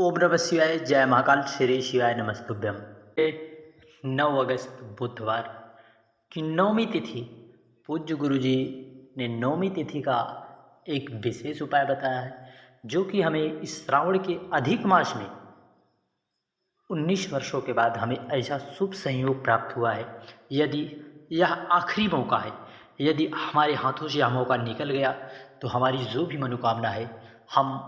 ओम नमः शिवाय। जय महाकाल। श्री शिवाय नमस्तुभ्यम। 9 अगस्त बुधवार की नौमी तिथि पूज्य गुरु जी ने नौमी तिथि का एक विशेष उपाय बताया है, जो कि हमें इस श्रावण के अधिक मास में 19 वर्षों के बाद हमें ऐसा शुभ संयोग प्राप्त हुआ है। यदि यह आखिरी मौका है, यदि हमारे हाथों से यह मौका निकल गया तो हमारी जो भी मनोकामना है, हम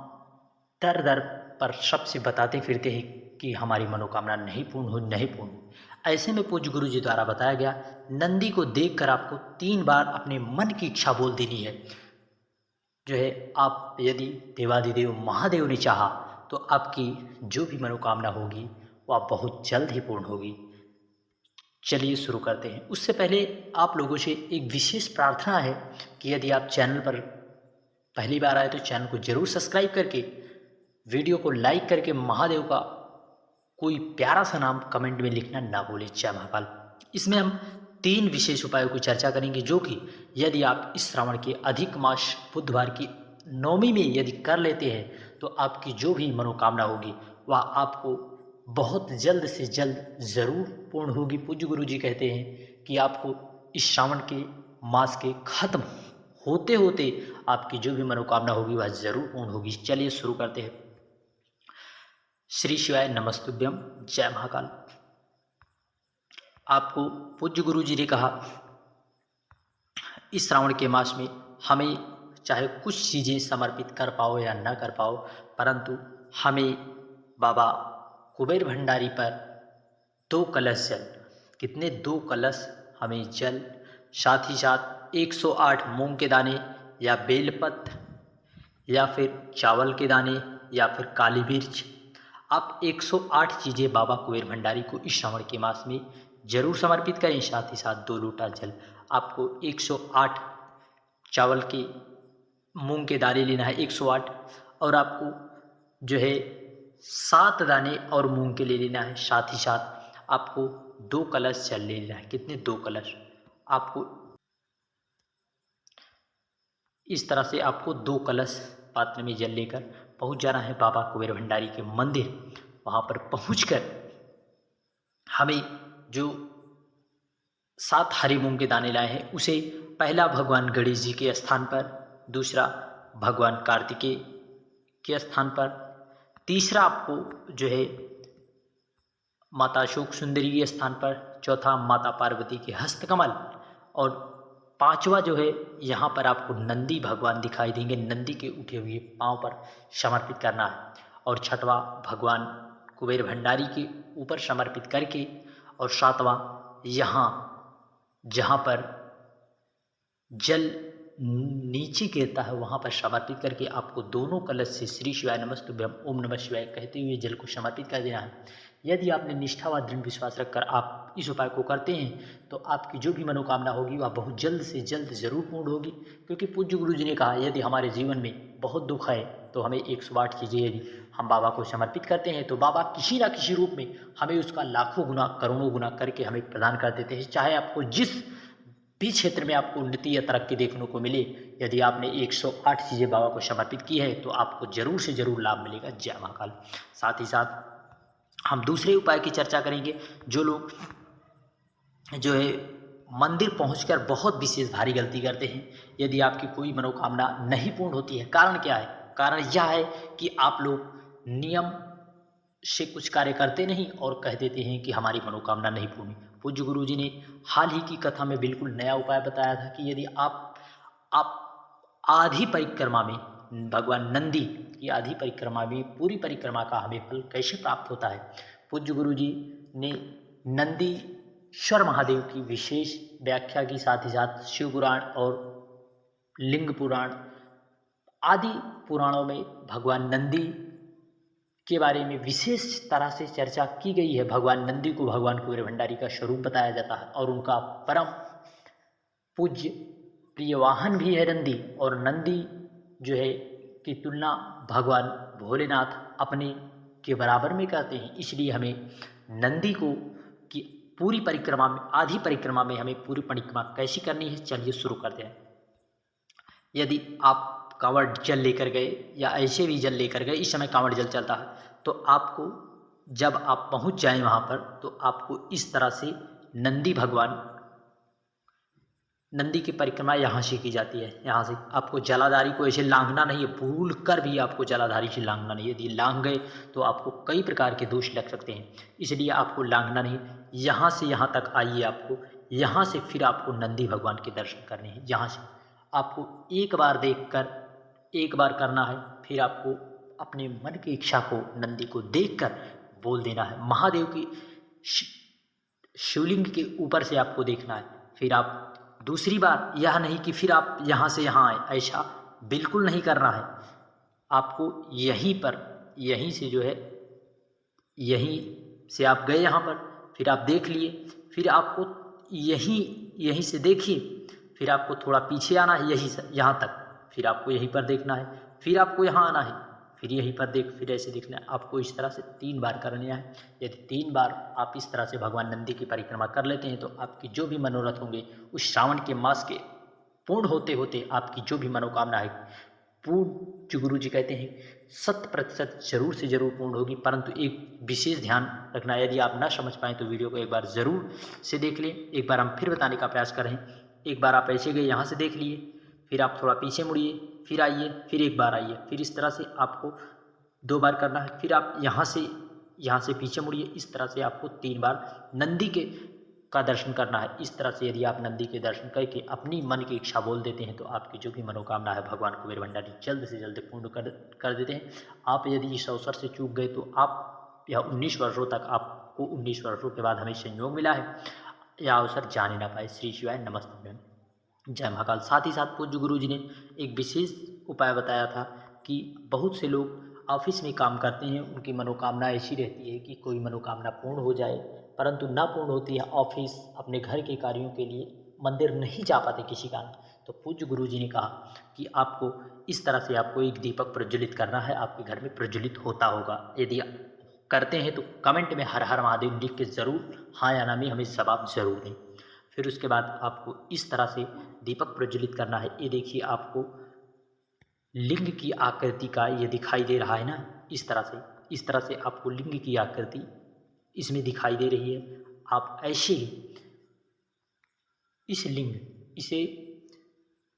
दर दर पर सबसे बताते फिरते हैं कि हमारी मनोकामना नहीं पूर्ण हुई, नहीं पूर्ण हुई। ऐसे में पूज्य गुरु जी द्वारा बताया गया, नंदी को देखकर आपको 3 बार अपने मन की इच्छा बोल देनी है। जो है, आप यदि देवाधिदेव महादेव ने चाहा तो आपकी जो भी मनोकामना होगी वह बहुत जल्द ही पूर्ण होगी। चलिए शुरू करते हैं। उससे पहले आप लोगों से एक विशेष प्रार्थना है कि यदि आप चैनल पर पहली बार आए तो चैनल को जरूर सब्सक्राइब करके, वीडियो को लाइक करके महादेव का कोई प्यारा सा नाम कमेंट में लिखना ना भूलें। जय महाकाल। इसमें हम 3 विशेष उपायों की चर्चा करेंगे, जो कि यदि आप इस श्रावण के अधिक मास बुधवार की नौमी में यदि कर लेते हैं तो आपकी जो भी मनोकामना होगी वह आपको बहुत जल्द से जल्द ज़रूर पूर्ण होगी। पूज्य गुरु जी कहते हैं कि आपको इस श्रावण के मास के खत्म होते होते आपकी जो भी मनोकामना होगी वह ज़रूर पूर्ण होगी। चलिए शुरू करते हैं। श्री शिवाय नमस्तुभ्यम। जय महाकाल। आपको पूज्य गुरु जी ने कहा, इस श्रावण के मास में हमें चाहे कुछ चीज़ें समर्पित कर पाओ या न कर पाओ, परंतु हमें बाबा कुबेर भंडारी पर 2 कलश जल, कितने 2 कलश हमें जल, साथ ही साथ 108 मूंग के दाने या बेलपत्र या फिर चावल के दाने या फिर काली मिर्च, आप 108 चीज़ें बाबा कुबेर भंडारी को इस श्रावण के मास में जरूर समर्पित करें। साथ ही साथ 2 लोटा जल। आपको 108 चावल के मूंग के दाने लेना है, 108, और आपको जो है 7 दाने और मूंग के ले लेना है। साथ ही साथ आपको 2 कलश जल ले लेना है। कितने? 2 कलश। आपको इस तरह से आपको 2 कलश पात्र में जल लेकर पहुंच जाना है बाबा कुबेर भंडारी के मंदिर। वहां पर पहुंचकर हमें जो 7 हरे मूंग के दाने लाए हैं उसे पहला भगवान गणेश जी के स्थान पर, दूसरा भगवान कार्तिकेय के स्थान पर, तीसरा आपको जो है माता अशोक सुंदरी के स्थान पर, चौथा माता पार्वती के हस्तकमल, और 5वां जो है यहाँ पर आपको नंदी भगवान दिखाई देंगे, नंदी के उठे हुए पांव पर समर्पित करना है। और 6वां भगवान कुबेर भंडारी के ऊपर समर्पित करके, और 7वां यहाँ जहाँ पर जल नीचे गिरता है वहाँ पर समर्पित करके आपको दोनों कलश से श्री शिवाय नमस्तुभ्यम ओम नमः शिवाय कहते हुए जल को समर्पित कर देना है। यदि आपने निष्ठा व दृढ़ विश्वास रखकर आप इस उपाय को करते हैं तो आपकी जो भी मनोकामना होगी वह बहुत जल्द से जल्द जरूर पूर्ण होगी। क्योंकि पूज्य गुरु जी ने कहा, यदि हमारे जीवन में बहुत दुख है तो हमें 108 चीज़ें यदि हम बाबा को समर्पित करते हैं तो बाबा किसी ना किसी रूप में हमें उसका लाखों गुना करोड़ों गुना करके हमें प्रदान कर देते हैं। चाहे आपको जिस भी क्षेत्र में आपको उन्नति या तरक्की देखने को मिले, यदि आपने 108 चीज़ें बाबा को समर्पित की है तो आपको जरूर से जरूर लाभ मिलेगा। जय महाकाल। साथ ही साथ हम दूसरे उपाय की चर्चा करेंगे। जो लोग जो है मंदिर पहुंचकर बहुत विशेष भारी गलती करते हैं, यदि आपकी कोई मनोकामना नहीं पूर्ण होती है, कारण क्या है? कारण यह है कि आप लोग नियम से कुछ कार्य करते नहीं और कह देते हैं कि हमारी मनोकामना नहीं पूरी। पूज्य गुरु जी ने हाल ही की कथा में बिल्कुल नया उपाय बताया था कि यदि आप आधी परिक्रमा में, भगवान नंदी की आधी परिक्रमा में पूरी परिक्रमा का हमें फल कैसे प्राप्त होता है, पूज्य गुरु जी ने नंदीश्वर महादेव की विशेष व्याख्या की। साथ ही साथ शिव पुराण और लिंग पुराण आदि पुराणों में भगवान नंदी के बारे में विशेष तरह से चर्चा की गई है। भगवान नंदी को भगवान कुबेर भंडारी का स्वरूप बताया जाता है और उनका परम पूज्य प्रिय वाहन भी है नंदी। और नंदी जो है की तुलना भगवान भोलेनाथ अपने के बराबर में करते हैं। इसलिए हमें नंदी को की पूरी परिक्रमा में, आधी परिक्रमा में हमें पूरी परिक्रमा कैसी करनी है, चलिए शुरू करते हैं। यदि आप कांवड़ जल लेकर गए या ऐसे भी जल लेकर गए, इस समय कांवड़ जल चलता है, तो आपको जब आप पहुंच जाएं वहां पर, तो आपको इस तरह से नंदी की परिक्रमा यहाँ से की जाती है। यहाँ से आपको जलाधारी को ऐसे लांघना नहीं है, भूल कर भी आपको जलाधारी से लांघना नहीं है। यदि लांघ गए तो आपको कई प्रकार के दोष लग सकते हैं, इसलिए आपको लांघना नहीं। यहाँ से यहाँ तक आइए, आपको यहाँ से फिर आपको नंदी भगवान के दर्शन करने हैं। यहाँ से आपको एक बार देखकर एक बार करना है, फिर आपको अपने मन की इच्छा को नंदी को देखकर बोल देना है। महादेव की शिवलिंग के ऊपर से आपको देखना है। फिर आप दूसरी बार यह नहीं कि फिर आप यहाँ से यहाँ आए, ऐसा बिल्कुल नहीं करना है। आपको यहीं पर, यहीं से जो है, यहीं से आप गए यहाँ पर, फिर आप देख लिए, फिर आपको यहीं से देखिए, फिर आपको थोड़ा पीछे आना है, यहीं से यहाँ तक, फिर आपको यहीं पर देखना है, फिर आपको यहाँ आना है, फिर यहीं पर फिर ऐसे देखना है। आपको इस तरह से 3 बार करना है। यदि 3 बार आप इस तरह से भगवान नंदी की परिक्रमा कर लेते हैं, तो आपकी जो भी मनोरथ होंगे उस श्रावण के मास के पूर्ण होते होते आपकी जो भी मनोकामना है, पूज्य गुरु जी कहते हैं 100% जरूर से जरूर पूर्ण होगी। परंतु एक विशेष ध्यान रखना, यदि आप ना समझ पाएँ तो वीडियो को एक बार ज़रूर से देख लें। एक बार हम फिर बताने का प्रयास करें। एक बार आप ऐसे गए, यहाँ से देख लिए, फिर आप थोड़ा पीछे मुड़िए, फिर आइए, फिर एक बार आइए, फिर इस तरह से आपको 2 बार करना है। फिर आप यहाँ से पीछे मुड़िए, इस तरह से आपको 3 बार नंदी का दर्शन करना है। इस तरह से यदि आप नंदी के दर्शन करके अपनी मन की इच्छा बोल देते हैं, तो आपकी जो भी मनोकामना है भगवान कुबेर भंडारी जल्द से जल्द पूर्ण कर देते हैं। आप यदि इस अवसर से चूक गए, तो आप यह 19 वर्षों तक, आपको 19 वर्षों के बाद हमें संयोग मिला है, यह अवसर जाने ना पाए। श्री शिवाय नमस्ते, जय महाकाल। साथ ही साथ पूज्य गुरु जी ने एक विशेष उपाय बताया था कि बहुत से लोग ऑफिस में काम करते हैं, उनकी मनोकामना ऐसी रहती है कि कोई मनोकामना पूर्ण हो जाए, परंतु ना पूर्ण होती है। ऑफिस, अपने घर के कार्यों के लिए मंदिर नहीं जा पाते किसी कारण। तो पूज्य गुरु जी ने कहा कि आपको इस तरह से आपको एक दीपक प्रज्वलित करना है, आपके घर में प्रज्वलित होता होगा। यदि करते हैं तो कमेंट में हर हर महादेव लिख के ज़रूर हाँ या ना में हमें जवाब ज़रूर दें। फिर उसके बाद आपको इस तरह से दीपक प्रज्वलित करना है। ये देखिए, आपको लिंग की आकृति का ये दिखाई दे रहा है ना, इस तरह से आपको लिंग की आकृति इसमें दिखाई दे रही है। आप ऐसे ही इसे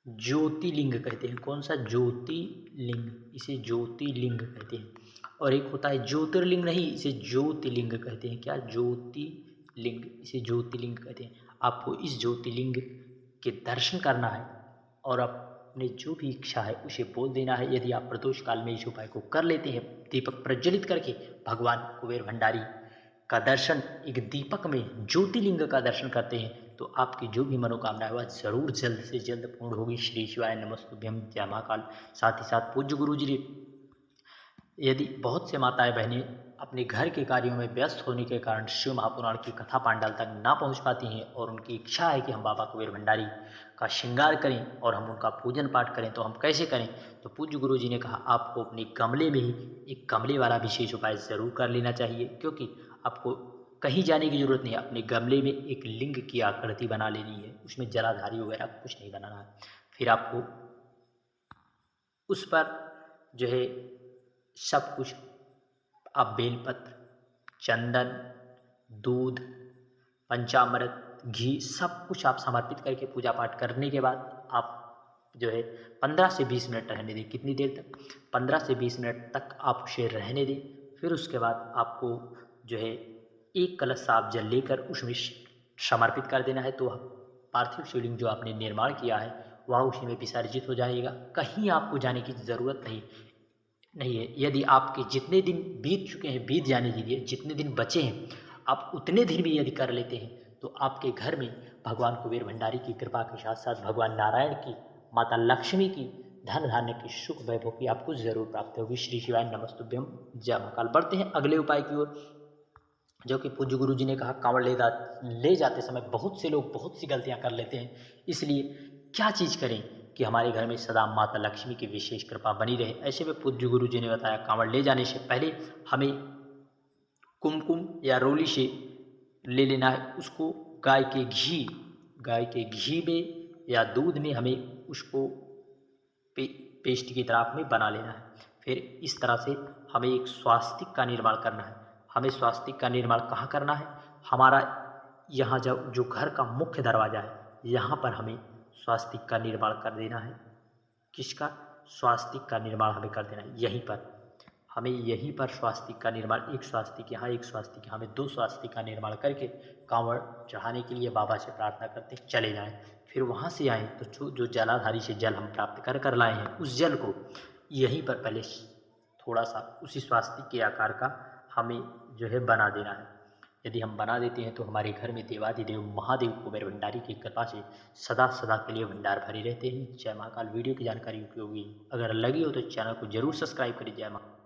ज्योतिलिंग कहते हैं। कौन सा? ज्योतिलिंग, इसे ज्योतिलिंग कहते हैं। और एक होता है ज्योतिर्लिंग, नहीं, इसे ज्योतिलिंग कहते हैं। क्या? ज्योतिलिंग, इसे ज्योतिलिंग कहते हैं। आपको इस ज्योतिलिंग के दर्शन करना है और अपने जो भी इच्छा है उसे बोल देना है। यदि आप प्रदोष काल में इस उपाय को कर लेते हैं, दीपक प्रज्वलित करके भगवान कुबेर भंडारी का दर्शन, एक दीपक में ज्योतिलिंग का दर्शन करते हैं, तो आपकी जो भी मनोकामना है वह जरूर जल्द से जल्द पूर्ण होगी। श्री शिवाय नमस्तुभ्यम, जय महाकाल। साथ ही साथ पूज्य गुरु जी ने, यदि बहुत से माताएं बहनें अपने घर के कार्यों में व्यस्त होने के कारण शिव महापुराण की कथा पांडाल तक ना पहुंच पाती हैं और उनकी इच्छा है कि हम बाबा कुबेर भंडारी का श्रृंगार करें और हम उनका पूजन पाठ करें, तो हम कैसे करें? तो पूज्य गुरु जी ने कहा आपको अपने गमले में ही एक गमले वाला विशेष उपाय ज़रूर कर लेना चाहिए, क्योंकि आपको कहीं जाने की ज़रूरत नहीं है। अपने गमले में एक लिंग की आकृति बना लेनी है, उसमें जलाधारी वगैरह कुछ नहीं बनाना है। फिर आपको उस पर जो है सब कुछ, आप बेलपत्र, चंदन, दूध, पंचामृत, घी, सब कुछ आप समर्पित करके पूजा पाठ करने के बाद आप जो है 15 से 20 मिनट रहने दें। कितनी देर तक? 15 से 20 मिनट तक आप उसे रहने दें। फिर उसके बाद आपको जो है एक कलश साफ जल लेकर उसमें समर्पित कर देना है। तो पार्थिव शिवलिंग जो आपने निर्माण किया है वह उसी में विसर्जित हो जाएगा। कहीं आपको जाने की ज़रूरत नहीं है। यदि आपके जितने दिन बीत चुके हैं बीत जाने दीजिए, जितने दिन बचे हैं आप उतने दिन भी यदि कर लेते हैं, तो आपके घर में भगवान कुबेर भंडारी की कृपा के साथ साथ भगवान नारायण की, माता लक्ष्मी की, धन धान्य की, सुख वैभव की आपको जरूर प्राप्त होगी। श्री शिवाय नमस्तुभ्यम, जय महाकाल। बढ़ते हैं अगले उपाय की ओर, जो कि पूज्य गुरु जी ने कहा कांवड़ ले जाते समय बहुत से लोग बहुत सी गलतियां कर लेते हैं। इसलिए क्या चीज़ करें कि हमारे घर में सदा माता लक्ष्मी की विशेष कृपा बनी रहे? ऐसे में पूज्य गुरु जी ने बताया कांवड़ ले जाने से पहले हमें कुमकुम या रोली से ले लेना है। उसको गाय के घी में या दूध में हमें उसको पेस्ट की तरह हमें बना लेना है। फिर इस तरह से हमें एक स्वास्तिक का निर्माण करना है। हमें स्वास्तिक का निर्माण कहाँ करना है? हमारा यहाँ जो घर का मुख्य दरवाज़ा है, यहाँ पर हमें स्वास्तिक का निर्माण कर देना है। किसका? स्वास्तिक का निर्माण हमें कर देना है। यहीं पर हमें यहीं पर स्वास्तिक का निर्माण, एक स्वास्तिक यहाँ, एक स्वास्तिक यहाँ, हमें 2 स्वास्तिक का निर्माण करके कांवड़ चढ़ाने के लिए बाबा से प्रार्थना करते चले जाएं। फिर वहाँ से आएँ तो जो जलाधारी से जल हम प्राप्त कर लाए हैं, उस जल को यहीं पर पहले थोड़ा सा उसी स्वास्तिक के आकार का हमें जो है बना देना है। यदि हम बना देते हैं तो हमारे घर में देवाधिदेव महादेव कुबेर भंडारी की कृपा से सदा सदा के लिए भंडार भरे रहते हैं। जय महाकाल। वीडियो की जानकारी उपयोगी अगर लगी हो तो चैनल को जरूर सब्सक्राइब करिए। जय महाकाल।